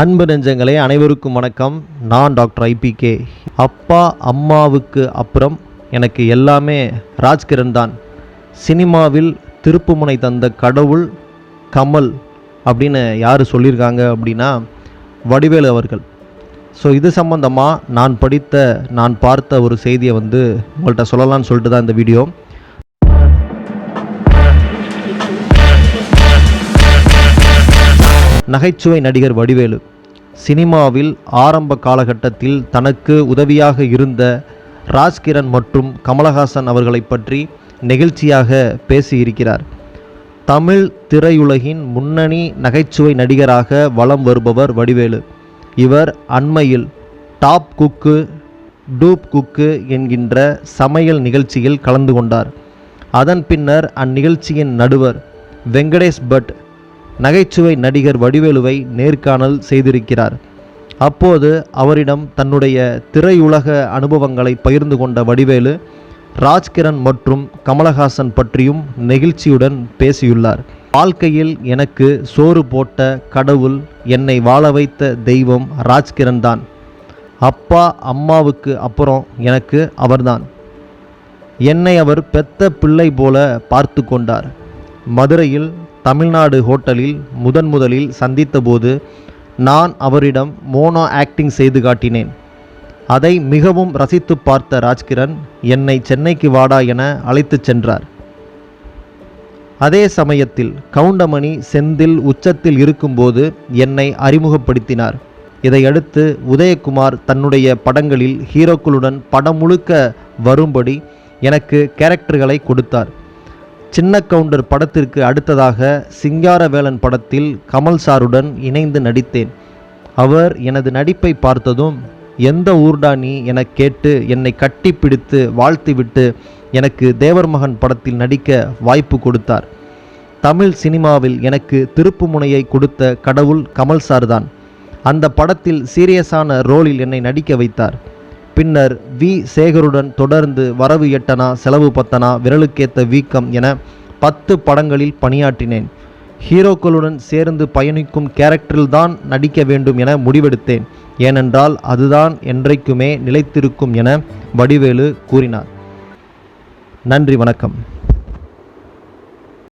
அன்பு நெஞ்சங்களே, அனைவருக்கும் வணக்கம். நான் டாக்டர் ஐபிகே. அப்பா அம்மாவுக்கு அப்புறம் எனக்கு எல்லாமே ராஜ்கிரண் தான். சினிமாவில் திருப்புமுனை தந்த கடவுள் கமல் அப்படின்னு யார் சொல்லியிருக்காங்க அப்படின்னா வடிவேலு அவர்கள். ஸோ இது சம்பந்தமாக நான் பார்த்த ஒரு செய்தியை உங்கள்கிட்ட சொல்லலாம்னு சொல்லிட்டு தான் இந்த வீடியோ. நகைச்சுவை நடிகர் வடிவேலு சினிமாவில் ஆரம்ப காலகட்டத்தில் தனக்கு உதவியாக இருந்த ராஜ்கிரண் மற்றும் கமலஹாசன் அவர்களை பற்றி நெகிழ்ச்சியாக பேசியிருக்கிறார். தமிழ் திரையுலகின் முன்னணி நகைச்சுவை நடிகராக வலம் வருபவர் வடிவேலு. இவர் அண்மையில் டாப் குக்கு டூப் குக்கு என்கின்ற சமையல் நிகழ்ச்சியில் கலந்து கொண்டார். அதன் பின்னர் அந்நிகழ்ச்சியின் நடுவர் வெங்கடேஷ் பட் நகைச்சுவை நடிகர் வடிவேலுவை நேர்காணல் செய்திருக்கிறார். அப்போது அவரிடம் தன்னுடைய திரையுலக அனுபவங்களை பகிர்ந்து கொண்ட வடிவேலு ராஜ்கிரண் மற்றும் கமலஹாசன் பற்றியும் நெகிழ்ச்சியுடன் பேசியுள்ளார். வாழ்க்கையில் எனக்கு சோறு போட்ட கடவுள், என்னை வாழ வைத்த தெய்வம் ராஜ்கிரண் தான். அப்பா அம்மாவுக்கு அப்புறம் எனக்கு அவர்தான். என்னை அவர் பெத்த பிள்ளை போல பார்த்து கொண்டார். மதுரையில் தமிழ்நாடு ஹோட்டலில் முதலில் சந்தித்தபோது நான் அவரிடம் மோனோ ஆக்டிங் செய்து காட்டினேன். அதை மிகவும் ரசித்து பார்த்த ராஜ்கிரண் என்னை சென்னைக்கு வாடா என அழைத்து சென்றார். அதே சமயத்தில் கவுண்டமணி செந்தில் உச்சத்தில் இருக்கும்போது என்னை அறிமுகப்படுத்தினார். இதையடுத்து உதயகுமார் தன்னுடைய படங்களில் ஹீரோக்களுடன் படம் முழுக்க வரும்படி எனக்கு கேரக்டர்களை கொடுத்தார். சின்ன கவுண்டர் படத்திற்கு அடுத்ததாக சிங்காரவேலன் படத்தில் கமல் சாருடன் இணைந்து நடித்தேன். அவர் எனது நடிப்பை பார்த்ததும் எந்த ஊர்டா நீ என கேட்டு என்னை கட்டிப்பிடித்து வாழ்த்திவிட்டு எனக்கு தேவர் மகன் படத்தில் நடிக்க வாய்ப்பு கொடுத்தார். தமிழ் சினிமாவில் எனக்கு திருப்புமுனையை கொடுத்த கடவுள் கமல் சார் தான். அந்த படத்தில் சீரியஸான ரோலில் என்னை நடிக்க வைத்தார். பின்னர் வி சேகருடன் தொடர்ந்து வரவு எட்டனா செலவு பத்தனா விரலுக்கேத்த வீக்கம் என 10 படங்களில் பணியாற்றினேன். ஹீரோக்களுடன் சேர்ந்து பயணிக்கும் கேரக்டரில்தான் நடிக்க வேண்டும் என முடிவெடுத்தேன். ஏனென்றால் அதுதான் என்றைக்குமே நிலைத்திருக்கும் என வடிவேலு கூறினார். நன்றி, வணக்கம்.